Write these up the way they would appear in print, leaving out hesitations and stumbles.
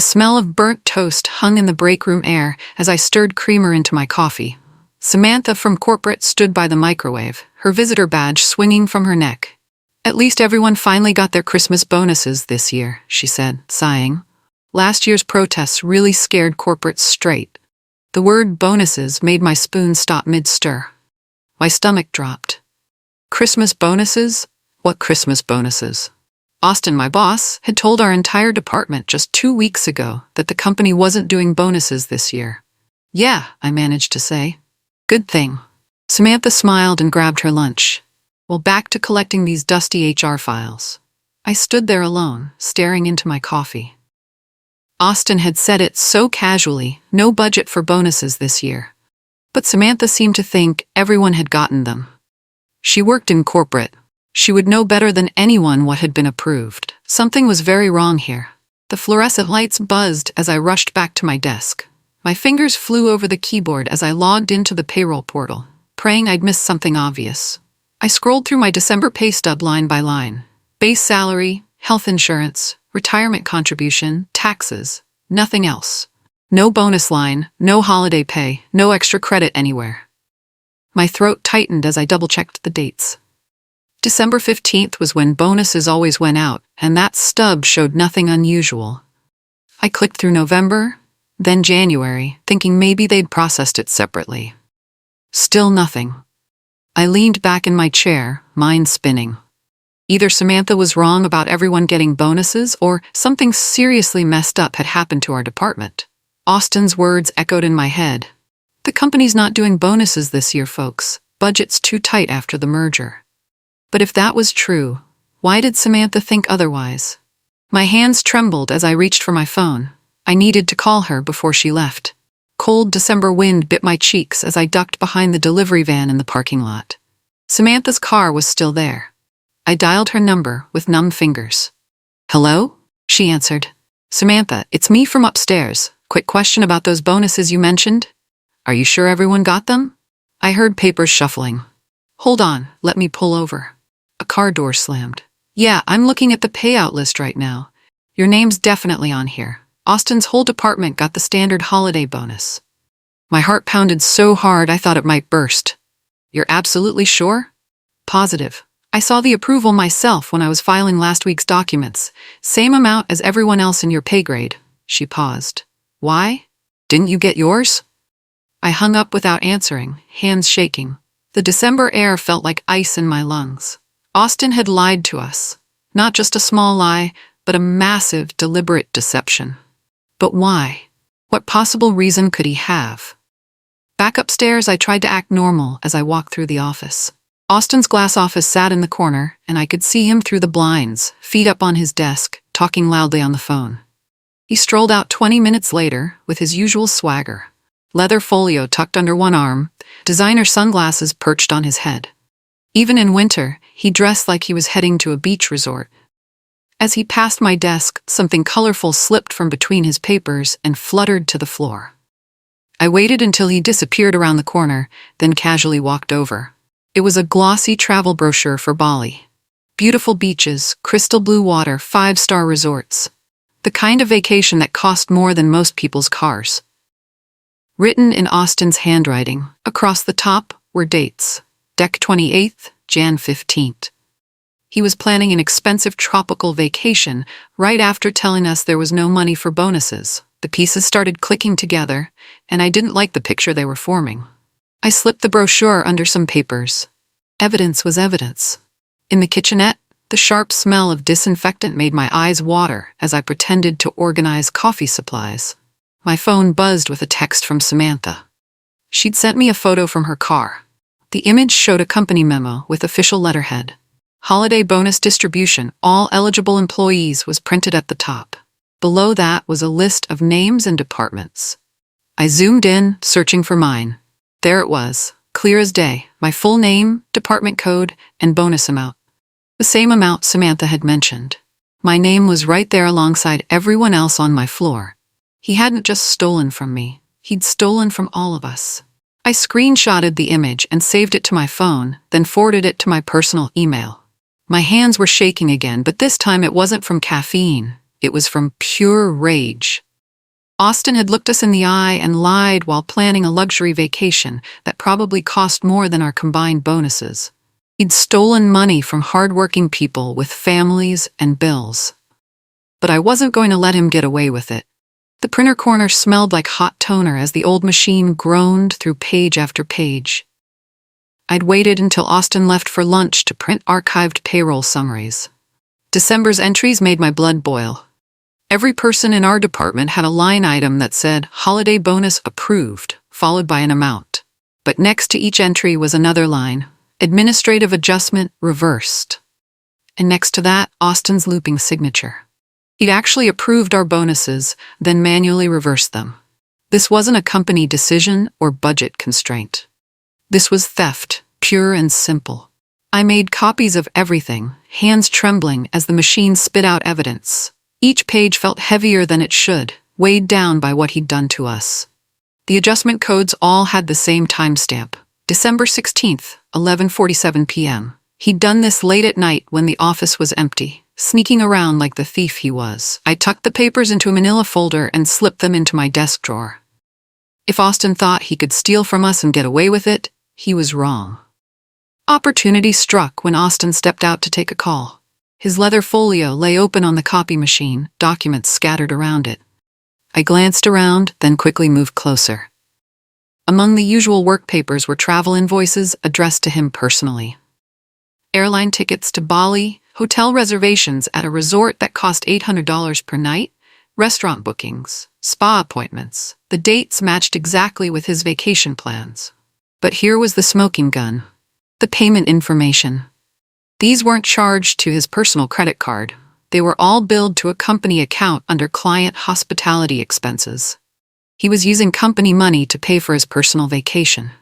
The smell of burnt toast hung in the break room air as I stirred creamer into my coffee. Samantha from corporate stood by the microwave, her visitor badge swinging from her neck. "At least everyone finally got their Christmas bonuses this year," she said, sighing. Last year's protests really scared corporate straight. The word bonuses made my spoon stop mid-stir. My stomach dropped. Christmas bonuses? What Christmas bonuses? Austin, my boss, had told our entire department just 2 weeks ago that the company wasn't doing bonuses this year. "Yeah," I managed to say. "Good thing." Samantha smiled and grabbed her lunch. "Well, back to collecting these dusty HR files." I stood there alone, staring into my coffee. Austin had said it so casually, no budget for bonuses this year. But Samantha seemed to think everyone had gotten them. She worked in corporate. She would know better than anyone what had been approved. Something was very wrong here. The fluorescent lights buzzed as I rushed back to my desk. My fingers flew over the keyboard as I logged into the payroll portal, praying I'd missed something obvious. I scrolled through my December pay stub line by line. Base salary, health insurance, retirement contribution, taxes, nothing else. No bonus line, no holiday pay, no extra credit anywhere. My throat tightened as I double-checked the dates. December 15th was when bonuses always went out, and that stub showed nothing unusual. I clicked through November, then January, thinking maybe they'd processed it separately. Still nothing. I leaned back in my chair, mind spinning. Either Samantha was wrong about everyone getting bonuses, or something seriously messed up had happened to our department. Austin's words echoed in my head. "The company's not doing bonuses this year, folks. Budget's too tight after the merger." But if that was true, why did Samantha think otherwise? My hands trembled as I reached for my phone. I needed to call her before she left. Cold December wind bit my cheeks as I ducked behind the delivery van in the parking lot. Samantha's car was still there. I dialed her number with numb fingers. "Hello?" she answered. "Samantha, it's me from upstairs. Quick question about those bonuses you mentioned. Are you sure everyone got them?" I heard papers shuffling. "Hold on, let me pull over." A car door slammed. "Yeah, I'm looking at the payout list right now. Your name's definitely on here. Austin's whole department got the standard holiday bonus." My heart pounded so hard I thought it might burst. "You're absolutely sure?" "Positive. I saw the approval myself when I was filing last week's documents. Same amount as everyone else in your pay grade." She paused. "Why? Didn't you get yours?" I hung up without answering, hands shaking. The December air felt like ice in my lungs. Austin had lied to us. Not just a small lie, but a massive, deliberate deception. But why? What possible reason could he have? Back upstairs, I tried to act normal as I walked through the office. Austin's glass office sat in the corner, and I could see him through the blinds, feet up on his desk, talking loudly on the phone. He strolled out 20 minutes later with his usual swagger. Leather folio tucked under one arm, designer sunglasses perched on his head. Even in winter, he dressed like he was heading to a beach resort. As he passed my desk, something colorful slipped from between his papers and fluttered to the floor. I waited until he disappeared around the corner, then casually walked over. It was a glossy travel brochure for Bali. Beautiful beaches, crystal blue water, 5-star resorts. The kind of vacation that cost more than most people's cars. Written in Austin's handwriting, across the top were dates. Dec 28th, Jan 15th. He was planning an expensive tropical vacation right after telling us there was no money for bonuses. The pieces started clicking together, and I didn't like the picture they were forming. I slipped the brochure under some papers. Evidence was evidence. In the kitchenette, the sharp smell of disinfectant made my eyes water as I pretended to organize coffee supplies. My phone buzzed with a text from Samantha. She'd sent me a photo from her car. The image showed a company memo with official letterhead. Holiday bonus distribution, all eligible employees, was printed at the top. Below that was a list of names and departments. I zoomed in, searching for mine. There it was, clear as day, my full name, department code, and bonus amount. The same amount Samantha had mentioned. My name was right there alongside everyone else on my floor. He hadn't just stolen from me, he'd stolen from all of us. I screenshotted the image and saved it to my phone, then forwarded it to my personal email. My hands were shaking again, but this time it wasn't from caffeine. It was from pure rage. Austin had looked us in the eye and lied while planning a luxury vacation that probably cost more than our combined bonuses. He'd stolen money from hard-working people with families and bills. But I wasn't going to let him get away with it. The printer corner smelled like hot toner as the old machine groaned through page after page. I'd waited until Austin left for lunch to print archived payroll summaries. December's entries made my blood boil. Every person in our department had a line item that said, "Holiday bonus approved," followed by an amount. But next to each entry was another line, "Administrative adjustment reversed." And next to that, Austin's looping signature. He'd actually approved our bonuses, then manually reversed them. This wasn't a company decision or budget constraint. This was theft, pure and simple. I made copies of everything, hands trembling as the machine spit out evidence. Each page felt heavier than it should, weighed down by what he'd done to us. The adjustment codes all had the same timestamp, December 16th, 11:47 p.m. He'd done this late at night when the office was empty, sneaking around like the thief he was. I tucked the papers into a manila folder and slipped them into my desk drawer. If Austin thought he could steal from us and get away with it, he was wrong. Opportunity struck when Austin stepped out to take a call. His leather folio lay open on the copy machine, documents scattered around it. I glanced around, then quickly moved closer. Among the usual work papers were travel invoices addressed to him personally. Airline tickets to Bali, hotel reservations at a resort that cost $800 per night, restaurant bookings, spa appointments. The dates matched exactly with his vacation plans. But here was the smoking gun. The payment information. These weren't charged to his personal credit card. They were all billed to a company account under client hospitality expenses. He was using company money to pay for his personal vacation.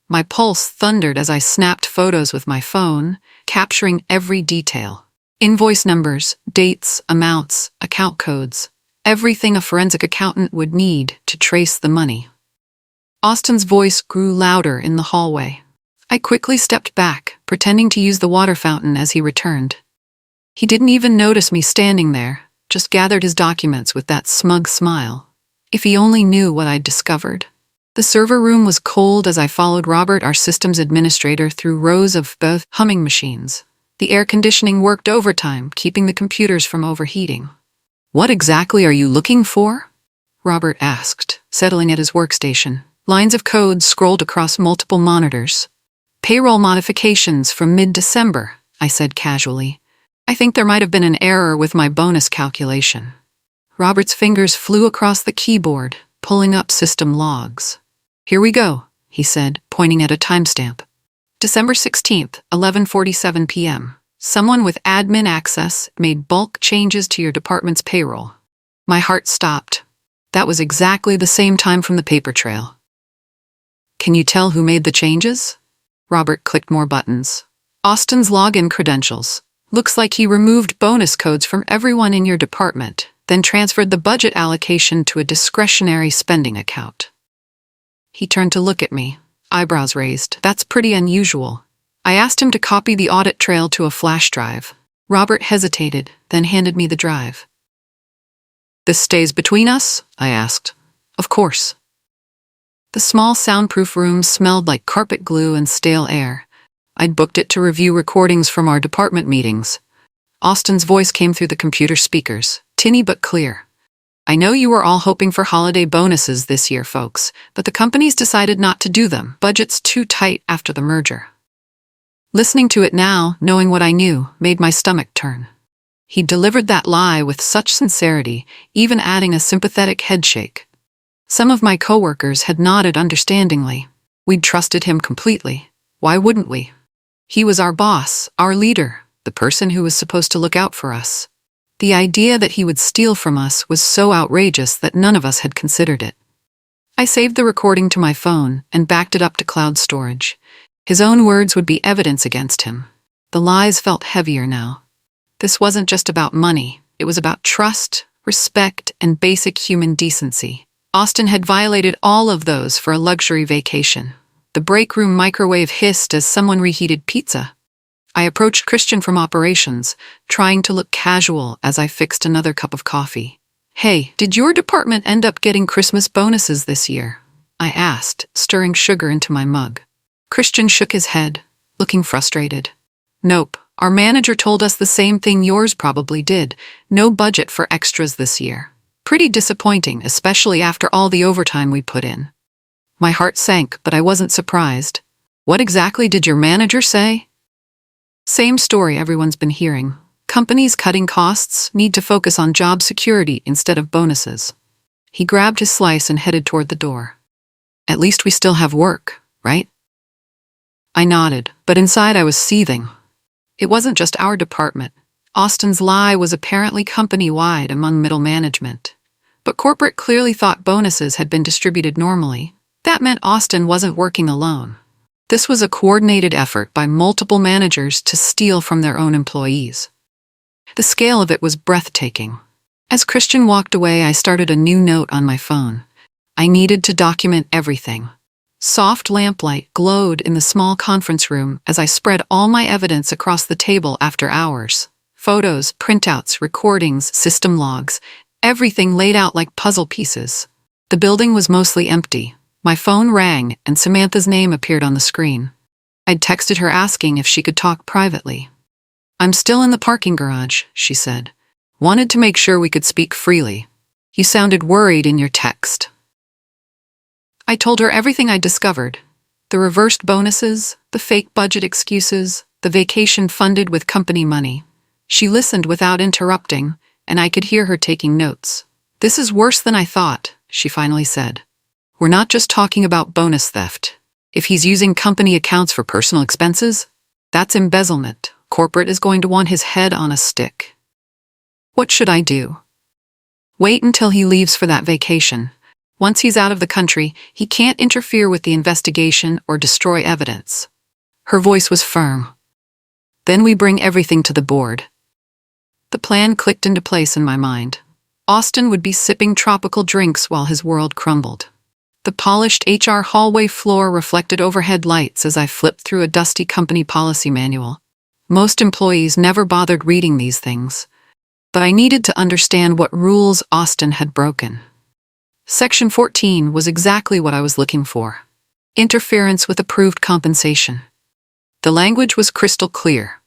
My pulse thundered as I snapped photos with my phone, capturing every detail. Invoice numbers, dates, amounts, account codes, everything a forensic accountant would need to trace the money. Austin's voice grew louder in the hallway. I quickly stepped back, pretending to use the water fountain as he returned. He didn't even notice me standing there, just gathered his documents with that smug smile. If he only knew what I'd discovered. The server room was cold as I followed Robert, our systems administrator, through rows of both humming machines. The air conditioning worked overtime, keeping the computers from overheating. "What exactly are you looking for?" Robert asked, settling at his workstation. Lines of code scrolled across multiple monitors. "Payroll modifications from mid-December," I said casually. "I think there might have been an error with my bonus calculation." Robert's fingers flew across the keyboard, pulling up system logs. "Here we go," he said, pointing at a timestamp. December 16th, 11:47 p.m. Someone with admin access made bulk changes to your department's payroll. My heart stopped. That was exactly the same time from the paper trail. "Can you tell who made the changes?" Robert clicked more buttons. "Austin's login credentials. Looks like he removed bonus codes from everyone in your department, then transferred the budget allocation to a discretionary spending account." He turned to look at me, eyebrows raised. "That's pretty unusual." I asked him to copy the audit trail to a flash drive. Robert hesitated, then handed me the drive. "This stays between us?" I asked. "Of course." The small soundproof room smelled like carpet glue and stale air. I'd booked it to review recordings from our department meetings. Austin's voice came through the computer speakers, tinny but clear. "I know you were all hoping for holiday bonuses this year, folks, but the companies decided not to do them. Budget's too tight after the merger." Listening to it now, knowing what I knew, made my stomach turn. He delivered that lie with such sincerity, even adding a sympathetic headshake. Some of my coworkers had nodded understandingly. We'd trusted him completely. Why wouldn't we? He was our boss, our leader, the person who was supposed to look out for us. The idea that he would steal from us was so outrageous that none of us had considered it. I saved the recording to my phone and backed it up to cloud storage. His own words would be evidence against him. The lies felt heavier now. This wasn't just about money. It was about trust, respect, and basic human decency. Austin had violated all of those for a luxury vacation. The break room microwave hissed as someone reheated pizza. I approached Christian from operations, trying to look casual as I fixed another cup of coffee. Hey, did your department end up getting Christmas bonuses this year? I asked, stirring sugar into my mug. Christian shook his head, looking frustrated. Nope, our manager told us the same thing yours probably did. No budget for extras this year. Pretty disappointing, especially after all the overtime we put in. My heart sank, but I wasn't surprised. What exactly did your manager say? Same story everyone's been hearing. Companies cutting costs need to focus on job security instead of bonuses. He grabbed his slice and headed toward the door. At least we still have work, right? I nodded, but inside I was seething. It wasn't just our department. Austin's lie was apparently company-wide among middle management. But corporate clearly thought bonuses had been distributed normally. That meant Austin wasn't working alone. This was a coordinated effort by multiple managers to steal from their own employees. The scale of it was breathtaking. As Christian walked away, I started a new note on my phone. I needed to document everything. Soft lamplight glowed in the small conference room as I spread all my evidence across the table after hours. Photos, printouts, recordings, system logs, everything laid out like puzzle pieces. The building was mostly empty. My phone rang and Samantha's name appeared on the screen. I'd texted her asking if she could talk privately. I'm still in the parking garage, she said. Wanted to make sure we could speak freely. You sounded worried in your text. I told her everything I'd discovered. The reversed bonuses, the fake budget excuses, the vacation funded with company money. She listened without interrupting, and I could hear her taking notes. This is worse than I thought, she finally said. We're not just talking about bonus theft. If he's using company accounts for personal expenses, that's embezzlement. Corporate is going to want his head on a stick. What should I do? Wait until he leaves for that vacation. Once he's out of the country, he can't interfere with the investigation or destroy evidence. Her voice was firm. Then we bring everything to the board. The plan clicked into place in my mind. Austin would be sipping tropical drinks while his world crumbled. The polished HR hallway floor reflected overhead lights as I flipped through a dusty company policy manual. Most employees never bothered reading these things, but I needed to understand what rules Austin had broken. Section 14 was exactly what I was looking for. Interference with approved compensation. The language was crystal clear.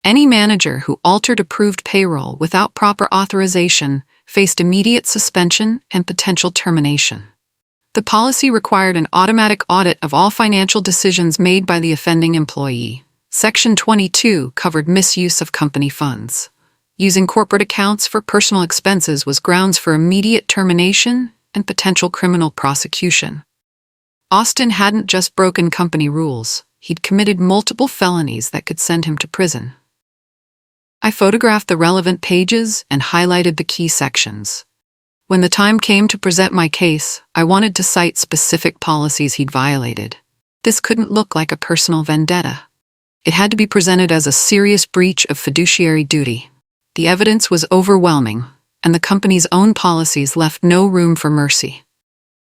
Any manager who altered approved payroll without proper authorization faced immediate suspension and potential termination. The policy required an automatic audit of all financial decisions made by the offending employee. Section 22 covered misuse of company funds. Using corporate accounts for personal expenses was grounds for immediate termination and potential criminal prosecution. Austin hadn't just broken company rules, he'd committed multiple felonies that could send him to prison. I photographed the relevant pages and highlighted the key sections. When the time came to present my case, I wanted to cite specific policies he'd violated. This couldn't look like a personal vendetta. It had to be presented as a serious breach of fiduciary duty. The evidence was overwhelming, and the company's own policies left no room for mercy.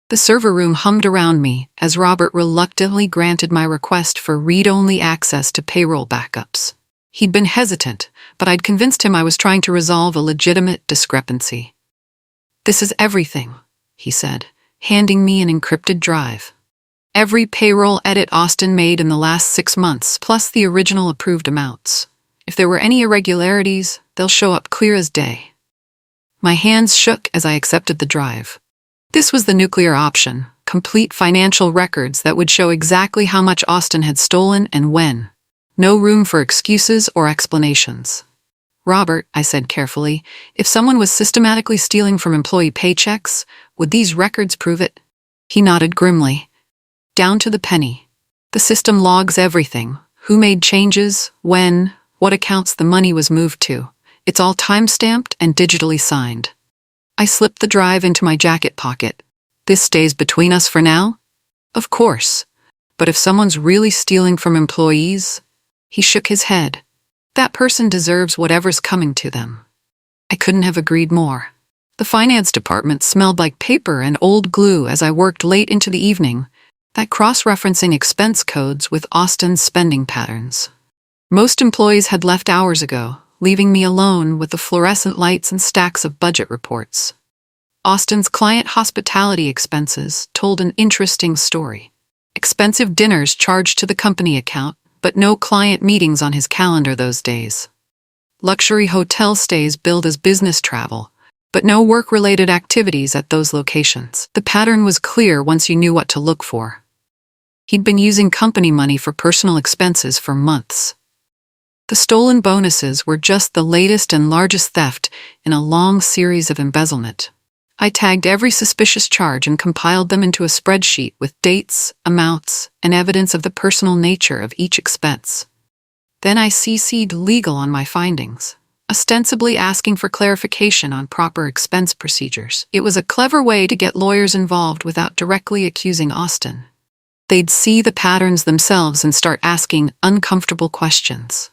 The server room hummed around me as Robert reluctantly granted my request for read-only access to payroll backups. He'd been hesitant, but I'd convinced him I was trying to resolve a legitimate discrepancy. This is everything, he said, handing me an encrypted drive. Every payroll edit Austin made in the last 6 months, plus the original approved amounts. If there were any irregularities, they'll show up clear as day. My hands shook as I accepted the drive. This was the nuclear option, complete financial records that would show exactly how much Austin had stolen and when. No room for excuses or explanations. Robert, I said carefully, if someone was systematically stealing from employee paychecks, would these records prove it? He nodded grimly. Down to the penny. The system logs everything. Who made changes, when, what accounts the money was moved to. It's all time-stamped and digitally signed. I slipped the drive into my jacket pocket. This stays between us for now? Of course. But if someone's really stealing from employees? He shook his head. That person deserves whatever's coming to them. I couldn't have agreed more. The finance department smelled like paper and old glue as I worked late into the evening, that cross-referencing expense codes with Austin's spending patterns. Most employees had left hours ago, leaving me alone with the fluorescent lights and stacks of budget reports. Austin's client hospitality expenses told an interesting story. Expensive dinners charged to the company account, but no client meetings on his calendar those days. Luxury hotel stays billed as business travel, but no work-related activities at those locations. The pattern was clear once you knew what to look for. He'd been using company money for personal expenses for months. The stolen bonuses were just the latest and largest theft in a long series of embezzlement. I tagged every suspicious charge and compiled them into a spreadsheet with dates, amounts, and evidence of the personal nature of each expense. Then I CC'd legal on my findings, ostensibly asking for clarification on proper expense procedures. It was a clever way to get lawyers involved without directly accusing Austin. They'd see the patterns themselves and start asking uncomfortable questions.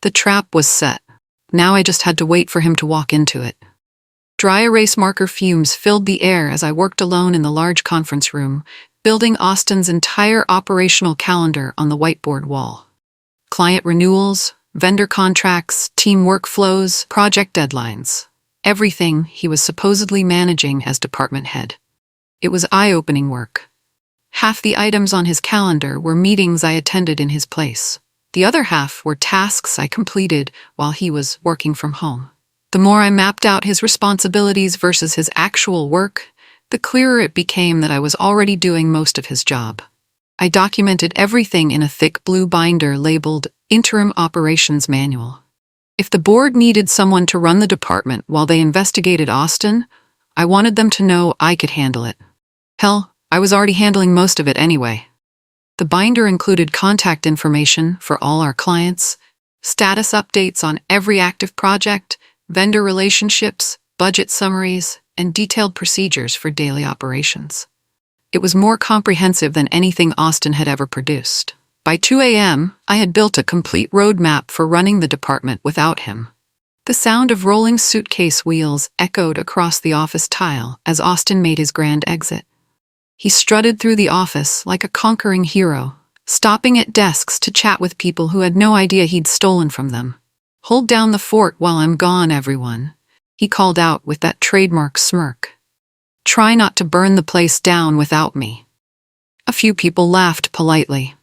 The trap was set. Now I just had to wait for him to walk into it. Dry erase marker fumes filled the air as I worked alone in the large conference room, building Austin's entire operational calendar on the whiteboard wall. Client renewals, vendor contracts, team workflows, project deadlines. Everything he was supposedly managing as department head. It was eye-opening work. Half the items on his calendar were meetings I attended in his place. The other half were tasks I completed while he was working from home. The more I mapped out his responsibilities versus his actual work, the clearer it became that I was already doing most of his job. I documented everything in a thick blue binder labeled Interim Operations Manual. If the board needed someone to run the department while they investigated Austin, I wanted them to know I could handle it. Hell, I was already handling most of it anyway. The binder included contact information for all our clients, status updates on every active project, vendor relationships, budget summaries, and detailed procedures for daily operations. It was more comprehensive than anything Austin had ever produced. By 2 a.m., I had built a complete roadmap for running the department without him. The sound of rolling suitcase wheels echoed across the office tile as Austin made his grand exit. He strutted through the office like a conquering hero, stopping at desks to chat with people who had no idea he'd stolen from them. "Hold down the fort while I'm gone, everyone," he called out with that trademark smirk. "Try not to burn the place down without me." A few people laughed politely.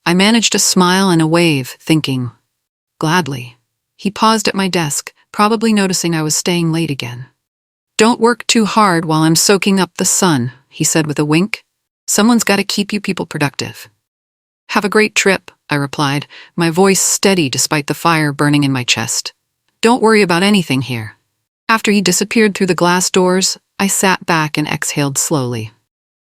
I managed a smile and a wave, thinking, "Gladly." He paused at my desk, probably noticing I was staying late again. "Don't work too hard while I'm soaking up the sun," he said with a wink. "Someone's got to keep you people productive." "Have a great trip," I replied, my voice steady despite the fire burning in my chest. "Don't worry about anything here." After he disappeared through the glass doors, I sat back and exhaled slowly.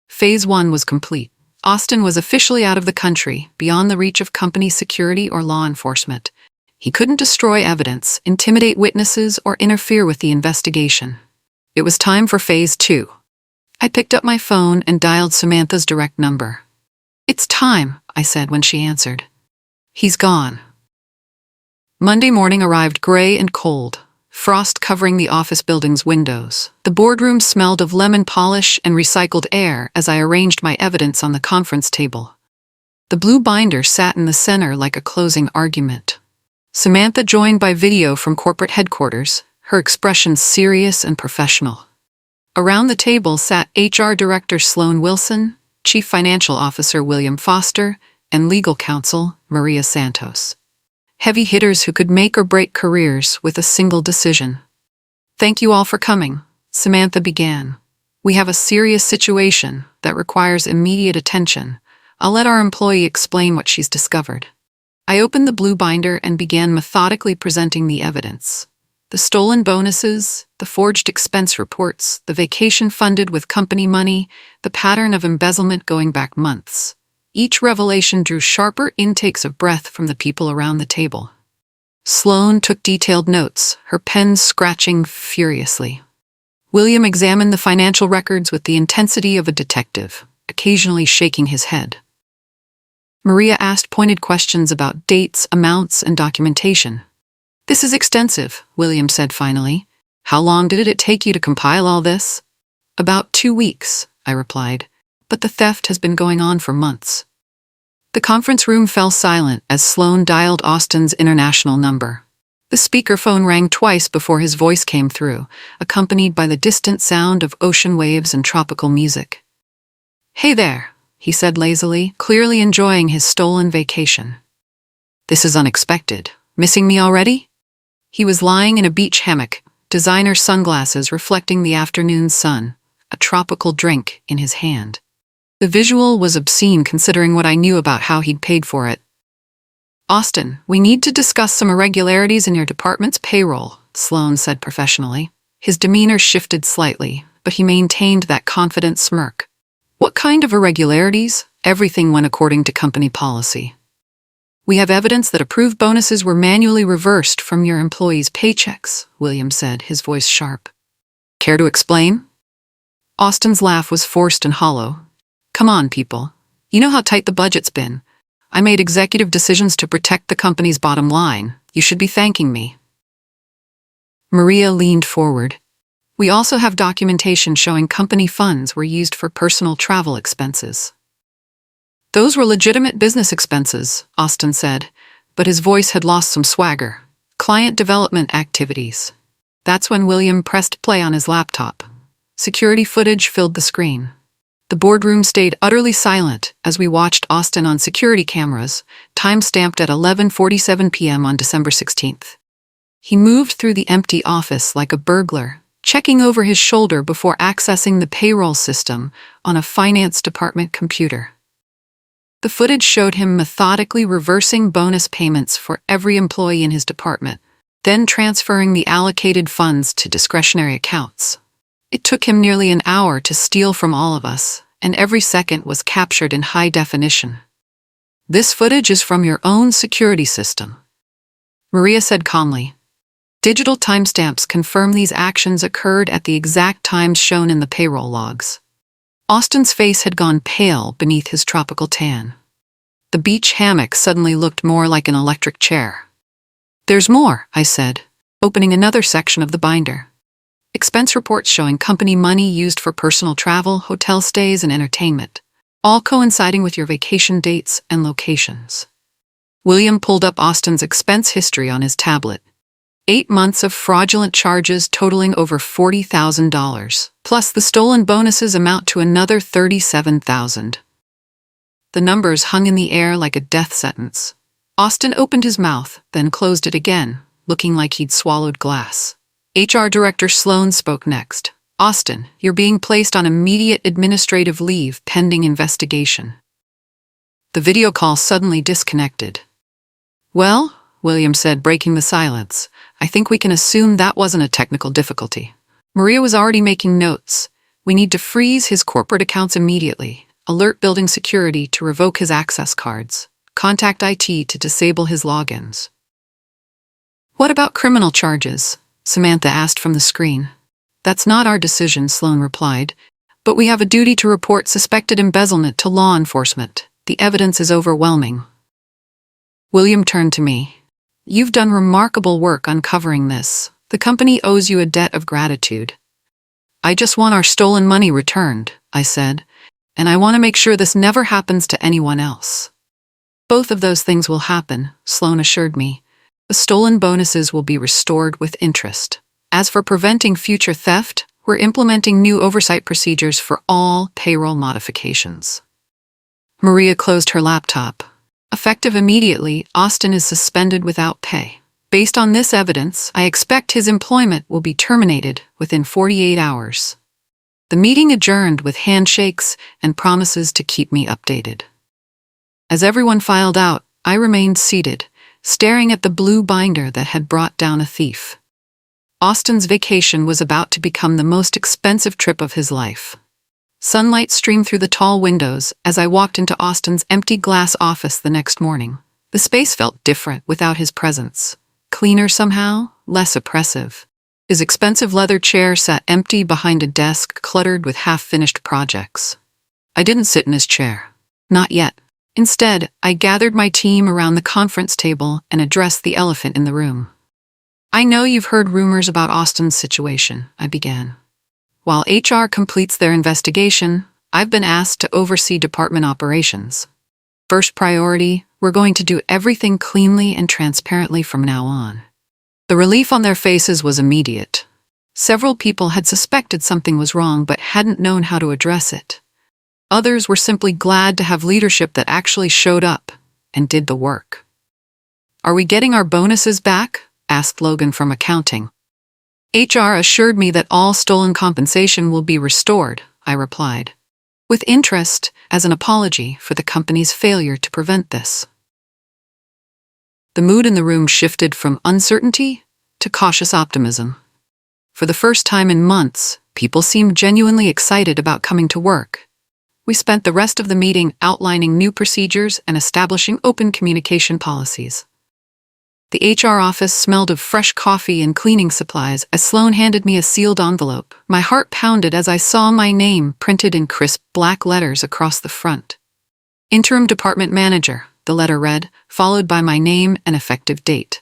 Phase 1 was complete. Austin was officially out of the country, beyond the reach of company security or law enforcement. He couldn't destroy evidence, intimidate witnesses, or interfere with the investigation. It was time for Phase 2. I picked up my phone and dialed Samantha's direct number. "It's time," I said when she answered. "He's gone." Monday morning arrived gray and cold, frost covering the office building's windows. The boardroom smelled of lemon polish and recycled air as I arranged my evidence on the conference table. The blue binder sat in the center like a closing argument. Samantha joined by video from corporate headquarters, her expression serious and professional. Around the table sat HR Director Sloan Wilson, Chief Financial Officer William Foster, and Legal Counsel Maria Santos. Heavy hitters who could make or break careers with a single decision. "Thank you all for coming," Samantha began. "We have a serious situation that requires immediate attention. I'll let our employee explain what she's discovered." I opened the blue binder and began methodically presenting the evidence. The stolen bonuses, the forged expense reports, the vacation funded with company money, the pattern of embezzlement going back months. Each revelation drew sharper intakes of breath from the people around the table. Sloan took detailed notes, her pen scratching furiously. William examined the financial records with the intensity of a detective, occasionally shaking his head. Maria asked pointed questions about dates, amounts, and documentation. "This is extensive," William said finally. "How long did it take you to compile all this?" "About 2 weeks," I replied, "but the theft has been going on for months." The conference room fell silent as Sloan dialed Austin's international number. The speakerphone rang twice before his voice came through, accompanied by the distant sound of ocean waves and tropical music. "Hey there," he said lazily, clearly enjoying his stolen vacation. "This is unexpected. Missing me already?" He was lying in a beach hammock, designer sunglasses reflecting the afternoon sun, a tropical drink in his hand. The visual was obscene considering what I knew about how he'd paid for it. "Austin, we need to discuss some irregularities in your department's payroll," Sloan said professionally. His demeanor shifted slightly, but he maintained that confident smirk. "What kind of irregularities?" "Everything went according to company policy. We have evidence that approved bonuses were manually reversed from your employees' paychecks," William said, his voice sharp. "Care to explain?" Austin's laugh was forced and hollow. "Come on, people. You know how tight the budget's been. I made executive decisions to protect the company's bottom line. You should be thanking me." Maria leaned forward. "We also have documentation showing company funds were used for personal travel expenses." "Those were legitimate business expenses," Austin said, but his voice had lost some swagger. "Client development activities." That's when William pressed play on his laptop. Security footage filled the screen. The boardroom stayed utterly silent as we watched Austin on security cameras, time-stamped at 11:47 p.m. on December 16th. He moved through the empty office like a burglar, checking over his shoulder before accessing the payroll system on a finance department computer. The footage showed him methodically reversing bonus payments for every employee in his department, then transferring the allocated funds to discretionary accounts. It took him nearly an hour to steal from all of us, and every second was captured in high definition. "This footage is from your own security system," Maria said calmly. "Digital timestamps confirm these actions occurred at the exact times shown in the payroll logs." Austin's face had gone pale beneath his tropical tan. The beach hammock suddenly looked more like an electric chair. "There's more," I said, opening another section of the binder. "Expense reports showing company money used for personal travel, hotel stays, and entertainment, all coinciding with your vacation dates and locations." William pulled up Austin's expense history on his tablet. 8 months of fraudulent charges totaling over $40,000, plus the stolen bonuses amount to another $37,000. The numbers hung in the air like a death sentence. Austin opened his mouth, then closed it again, looking like he'd swallowed glass. HR Director Sloan spoke next. "Austin, you're being placed on immediate administrative leave pending investigation." The video call suddenly disconnected. "Well," William said, breaking the silence, "I think we can assume that wasn't a technical difficulty." Maria was already making notes. "We need to freeze his corporate accounts immediately, alert building security to revoke his access cards, contact IT to disable his logins." "What about criminal charges?" Samantha asked from the screen. "That's not our decision," Sloan replied, "but we have a duty to report suspected embezzlement to law enforcement. The evidence is overwhelming." William turned to me. "You've done remarkable work uncovering this. The company owes you a debt of gratitude." "I just want our stolen money returned," I said, "and I want to make sure this never happens to anyone else." "Both of those things will happen," Sloan assured me. "The stolen bonuses will be restored with interest. As for preventing future theft, we're implementing new oversight procedures for all payroll modifications." Maria closed her laptop. "Effective immediately, Austin is suspended without pay. Based on this evidence, I expect his employment will be terminated within 48 hours. The meeting adjourned with handshakes and promises to keep me updated. As everyone filed out, I remained seated, staring at the blue binder that had brought down a thief. Austin's vacation was about to become the most expensive trip of his life. Sunlight streamed through the tall windows as I walked into Austin's empty glass office the next morning. The space felt different without his presence. Cleaner somehow, less oppressive. His expensive leather chair sat empty behind a desk cluttered with half-finished projects. I didn't sit in his chair. Not yet. Instead, I gathered my team around the conference table and addressed the elephant in the room. "I know you've heard rumors about Austin's situation," I began. "While HR completes their investigation, I've been asked to oversee department operations. First priority, we're going to do everything cleanly and transparently from now on. The relief on their faces was immediate. Several people had suspected something was wrong but hadn't known how to address it. Others were simply glad to have leadership that actually showed up and did the work. "Are we getting our bonuses back?" asked Logan from accounting. "HR assured me that all stolen compensation will be restored," I replied, with interest as an apology for the company's failure to prevent this. The mood in the room shifted from uncertainty to cautious optimism. For the first time in months, people seemed genuinely excited about coming to work. We spent the rest of the meeting outlining new procedures and establishing open communication policies. The HR office smelled of fresh coffee and cleaning supplies as Sloan handed me a sealed envelope. My heart pounded as I saw my name printed in crisp black letters across the front. "Interim Department Manager," the letter read, followed by my name and effective date.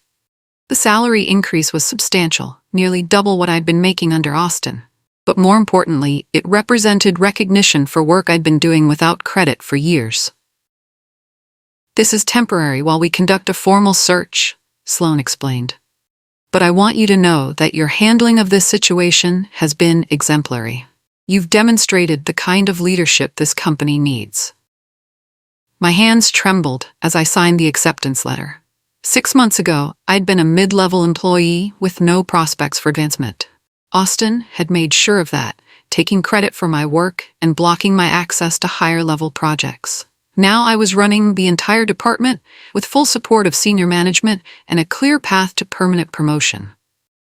The salary increase was substantial, nearly double what I'd been making under Austin. But more importantly, it represented recognition for work I'd been doing without credit for years. "This is temporary while we conduct a formal search," Sloan explained. "But I want you to know that your handling of this situation has been exemplary. You've demonstrated the kind of leadership this company needs." My hands trembled as I signed the acceptance letter. 6 months ago, I'd been a mid-level employee with no prospects for advancement. Austin had made sure of that, taking credit for my work and blocking my access to higher-level projects. Now I was running the entire department with full support of senior management and a clear path to permanent promotion.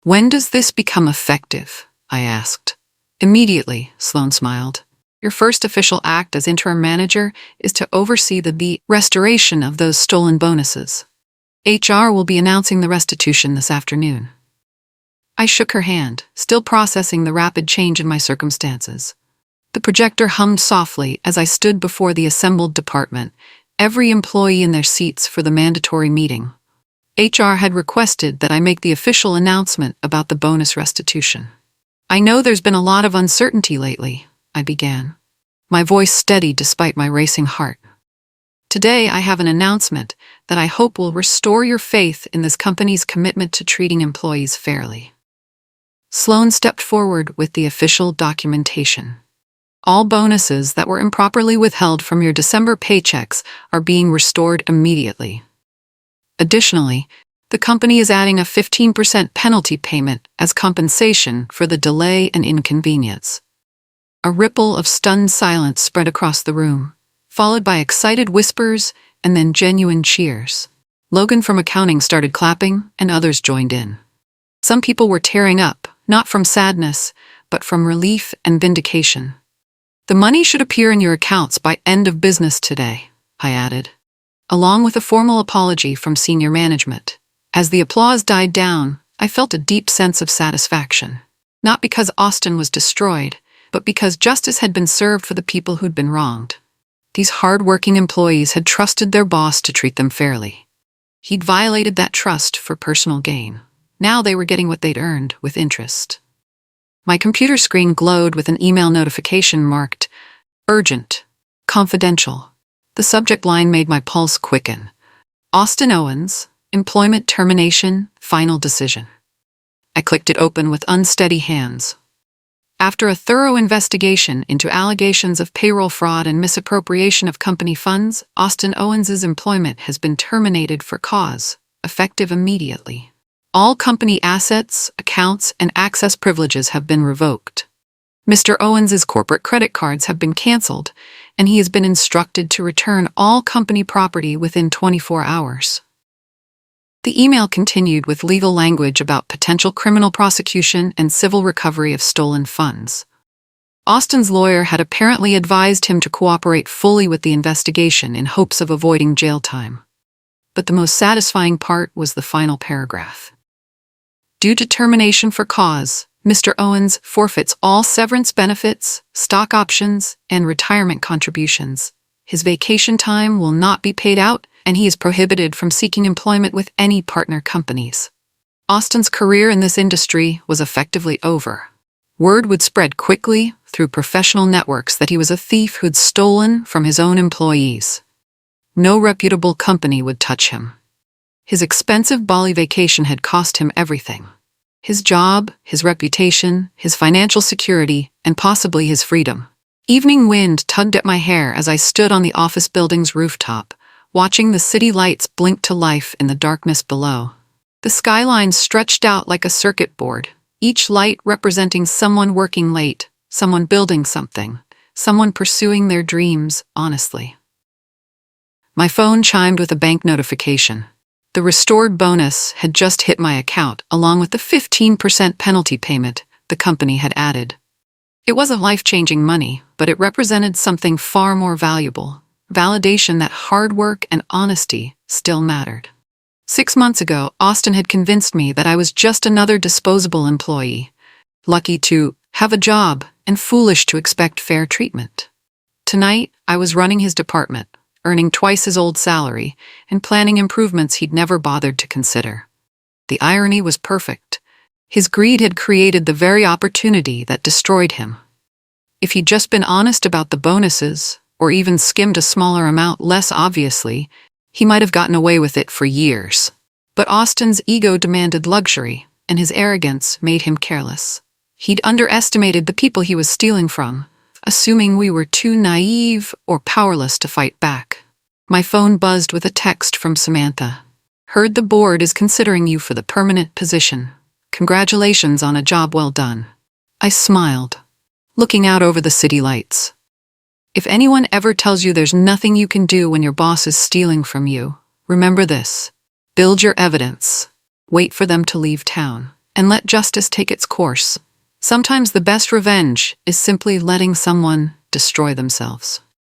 "When does this become effective?" I asked. "Immediately," Sloan smiled. "Your first official act as interim manager is to oversee the restoration of those stolen bonuses. HR will be announcing the restitution this afternoon." I shook her hand, still processing the rapid change in my circumstances. The projector hummed softly as I stood before the assembled department, every employee in their seats for the mandatory meeting. HR had requested that I make the official announcement about the bonus restitution. "I know there's been a lot of uncertainty lately," I began, my voice steady despite my racing heart. "Today I have an announcement that I hope will restore your faith in this company's commitment to treating employees fairly." Sloan stepped forward with the official documentation. "All bonuses that were improperly withheld from your December paychecks are being restored immediately. Additionally, the company is adding a 15% penalty payment as compensation for the delay and inconvenience." A ripple of stunned silence spread across the room, followed by excited whispers and then genuine cheers. Logan from accounting started clapping, and others joined in. Some people were tearing up, not from sadness, but from relief and vindication. "The money should appear in your accounts by end of business today," I added, along with a formal apology from senior management. As the applause died down, I felt a deep sense of satisfaction. Not because Austin was destroyed, but because justice had been served for the people who'd been wronged. These hard-working employees had trusted their boss to treat them fairly. He'd violated that trust for personal gain. Now they were getting what they'd earned with interest. My computer screen glowed with an email notification marked "Urgent, Confidential." The subject line made my pulse quicken. "Austin Owens, Employment Termination, Final Decision." I clicked it open with unsteady hands. After a thorough investigation into allegations of payroll fraud and misappropriation of company funds, Austin Owens's employment has been terminated for cause, effective immediately. All company assets, accounts, and access privileges have been revoked. Mr. Owens's corporate credit cards have been canceled, and he has been instructed to return all company property within 24 hours. The email continued with legal language about potential criminal prosecution and civil recovery of stolen funds. Austin's lawyer had apparently advised him to cooperate fully with the investigation in hopes of avoiding jail time. But the most satisfying part was the final paragraph. "Due to termination for cause, Mr. Owens forfeits all severance benefits, stock options, and retirement contributions. His vacation time will not be paid out, and he is prohibited from seeking employment with any partner companies." Austin's career in this industry was effectively over. Word would spread quickly through professional networks that he was a thief who'd stolen from his own employees. No reputable company would touch him. His expensive Bali vacation had cost him everything. His job, his reputation, his financial security, and possibly his freedom. Evening wind tugged at my hair as I stood on the office building's rooftop, watching the city lights blink to life in the darkness below. The skyline stretched out like a circuit board, each light representing someone working late, someone building something, someone pursuing their dreams honestly. My phone chimed with a bank notification. The restored bonus had just hit my account, along with the 15% penalty payment the company had added. It wasn't life-changing money, but it represented something far more valuable, validation that hard work and honesty still mattered. 6 months ago, Austin had convinced me that I was just another disposable employee, lucky to have a job and foolish to expect fair treatment. Tonight, I was running his department, earning twice his old salary, and planning improvements he'd never bothered to consider. The irony was perfect. His greed had created the very opportunity that destroyed him. If he'd just been honest about the bonuses, or even skimmed a smaller amount less obviously, he might have gotten away with it for years. But Austin's ego demanded luxury, and his arrogance made him careless. He'd underestimated the people he was stealing from, assuming we were too naive or powerless to fight back. My phone buzzed with a text from Samantha. "Heard the board is considering you for the permanent position. Congratulations on a job well done." I smiled, looking out over the city lights. If anyone ever tells you there's nothing you can do when your boss is stealing from you, remember this. Build your evidence, wait for them to leave town, and let justice take its course. Sometimes the best revenge is simply letting someone destroy themselves.